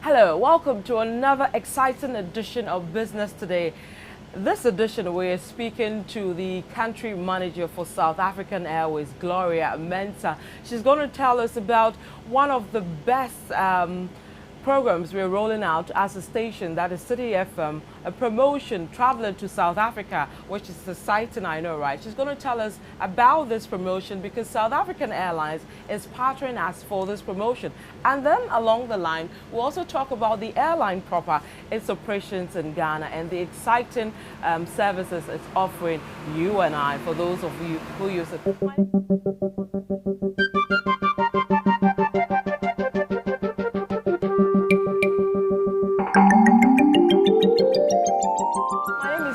Hello, welcome to another exciting edition of Business Today. This edition, we're speaking to the country manager for South African Airways, Gloria Mensah. She's going to tell us about one of the best programs we're rolling out as a station, that is Citi FM, a promotion traveling to South Africa, which is exciting, I know, right? She's going to tell us about this promotion because South African Airlines is partnering us for this promotion. And then along the line, we'll also talk about the airline proper, its operations in Ghana, and the exciting services it's offering you and I, for those of you who use it.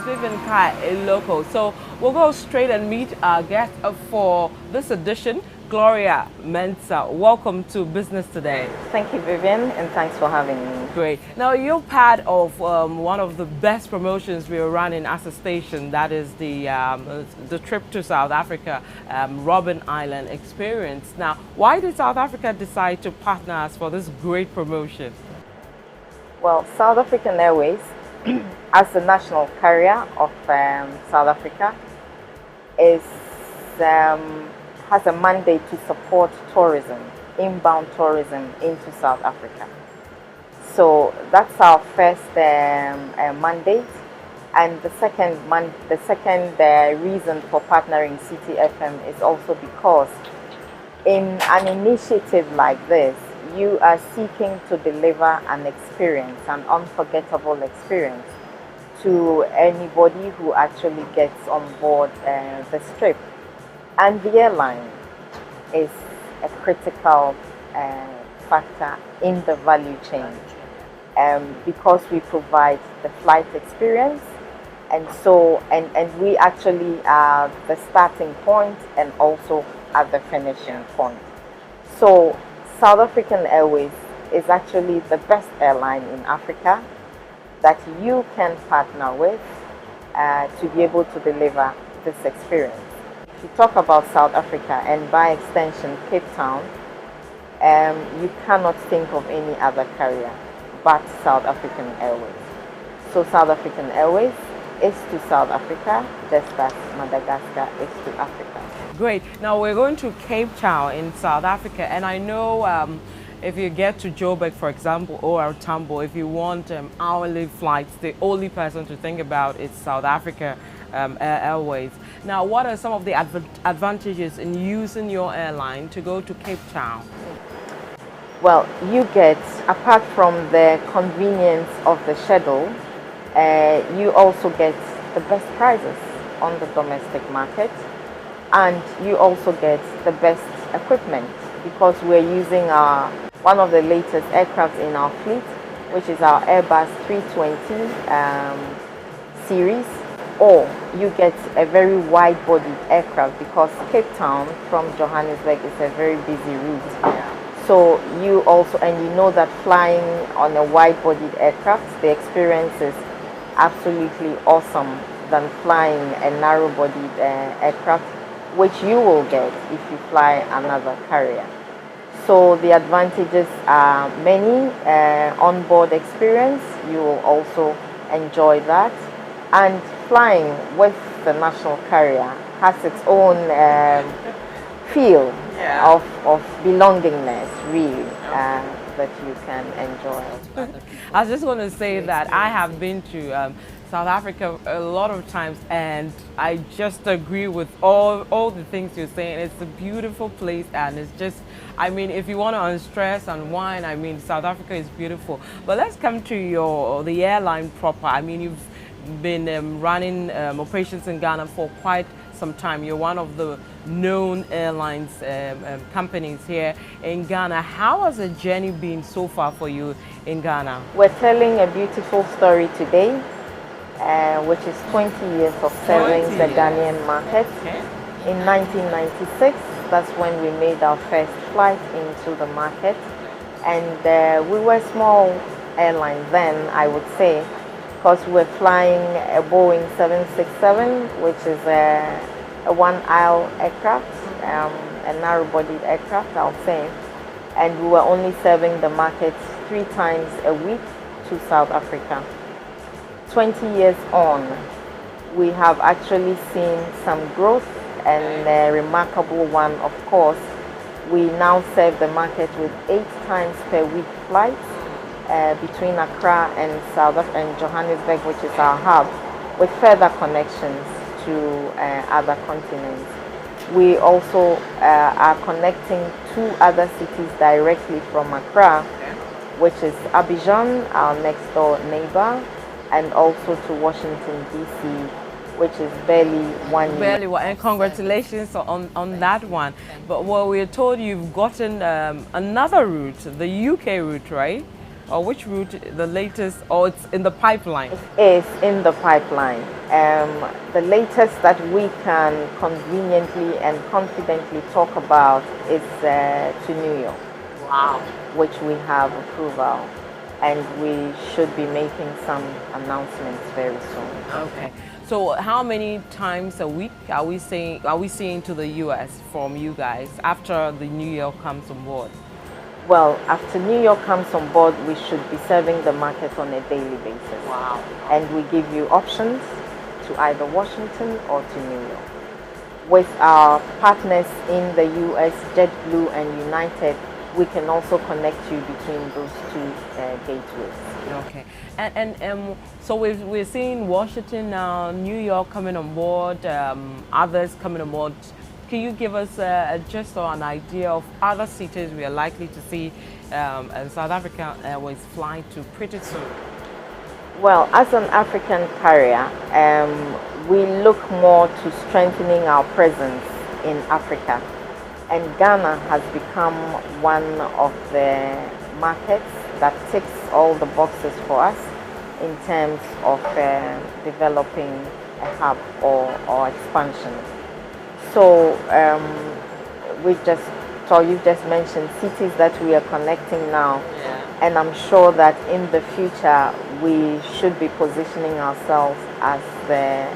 Vivian Kai Lokko. So we'll go straight and meet our guest for this edition, Gloria Mensah. Welcome to Business Today. Thank you, Vivian, and thanks for having me. Great. Now you're part of one of the best promotions we're running as a station. That is the trip to South Africa, Robben Island experience. Now, why did South Africa decide to partner us for this great promotion? Well, South African Airways, as the national carrier of South Africa, has a mandate to support tourism, inbound tourism into South Africa. So that's our first mandate, and the second reason for partnering Citi FM is also because in an initiative like this, you are seeking to deliver an experience, an unforgettable experience to anybody who actually gets on board the trip. And the airline is a critical factor in the value chain because we provide the flight experience, and we actually are the starting point and also at the finishing point. So South African Airways is actually the best airline in Africa that you can partner with to be able to deliver this experience. If you talk about South Africa and by extension Cape Town, you cannot think of any other carrier but South African Airways. So South African Airways is to South Africa just as Madagascar is to Africa. Great. Now we're going to Cape Town in South Africa, and I know if you get to Joburg, for example, or Tambo, if you want hourly flights, the only person to think about is South Africa Airways. Now, what are some of the advantages in using your airline to go to Cape Town? Well, you get, apart from the convenience of the schedule, you also get the best prices on the domestic market. And you also get the best equipment because we're using one of the latest aircraft in our fleet, which is our Airbus 320 series, or you get a very wide-bodied aircraft because Cape Town from Johannesburg is a very busy route. So you also, and you know that flying on a wide-bodied aircraft, the experience is absolutely awesome than flying a narrow-bodied aircraft, which you will get if you fly another carrier. So the advantages are many. On-board experience, you will also enjoy that. And flying with the national carrier has its own feel of belongingness, really, that you can enjoy. I was just going to say that I have been to South Africa a lot of times, and I just agree with all the things you're saying. It's a beautiful place, and it's just, I mean, if you want to unstress and unwind, I mean, South Africa is beautiful. But let's come to the airline proper. I mean, you've been running operations in Ghana for quite some time. You're one of the known airlines companies here in Ghana. How has the journey been so far for you in Ghana? We're telling a beautiful story today, which is 20 years of serving the Ghanaian market. Okay. In 1996, that's when we made our first flight into the market. And we were a small airline then, I would say, because we're flying a Boeing 767, which is a one-aisle aircraft, a narrow-bodied aircraft, I'll say. And we were only serving the market 3 times a week to South Africa. 20 years on, we have actually seen some growth, and a remarkable one, of course. We now serve the market with 8 times per week flights between Accra and Johannesburg, which is our hub, with further connections to other continents. We also are connecting 2 other cities directly from Accra, which is Abidjan, our next door neighbor, and also to Washington, D.C., which is barely 1 year. Barely one, and congratulations on that one. But well, we're told you've gotten another route, the UK route, right? Or which route, the latest, or it's in the pipeline? It is in the pipeline. The latest that we can conveniently and confidently talk about is to New York. Wow. Which we have approval, and we should be making some announcements very soon. Okay. So how many times a week are we seeing to the US from you guys after the New York comes on board? Well, after New York comes on board, we should be serving the market on a daily basis. Wow. And we give you options to either Washington or to New York. With our partners in the US, JetBlue and United, we can also connect you between those 2 gateways. Okay. And so we're seeing Washington now, New York coming on board, others coming on board. Can you give us just an idea of other cities we are likely to see South African Airways fly to pretty soon? Well, as an African carrier, we look more to strengthening our presence in Africa. And Ghana has become one of the markets that ticks all the boxes for us in terms of developing a hub or expansion. So you've just mentioned cities that we are connecting now, and I'm sure that in the future we should be positioning ourselves as the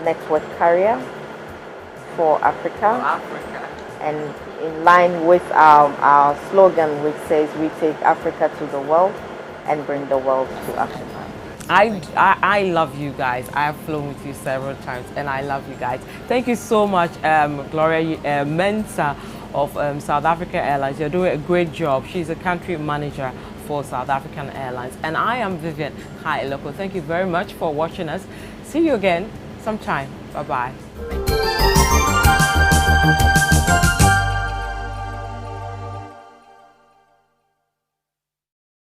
network carrier for Africa. And in line with our slogan, which says we take Africa to the world and bring the world to Africa. I love you guys. I have flown with you several times, and I love you guys. Thank you so much, Gloria Mensah of South African Airlines. You're doing a great job. She's a country manager for South African Airlines. And I am Vivian Kai Lokko. Thank you very much for watching us. See you again sometime. Bye-bye.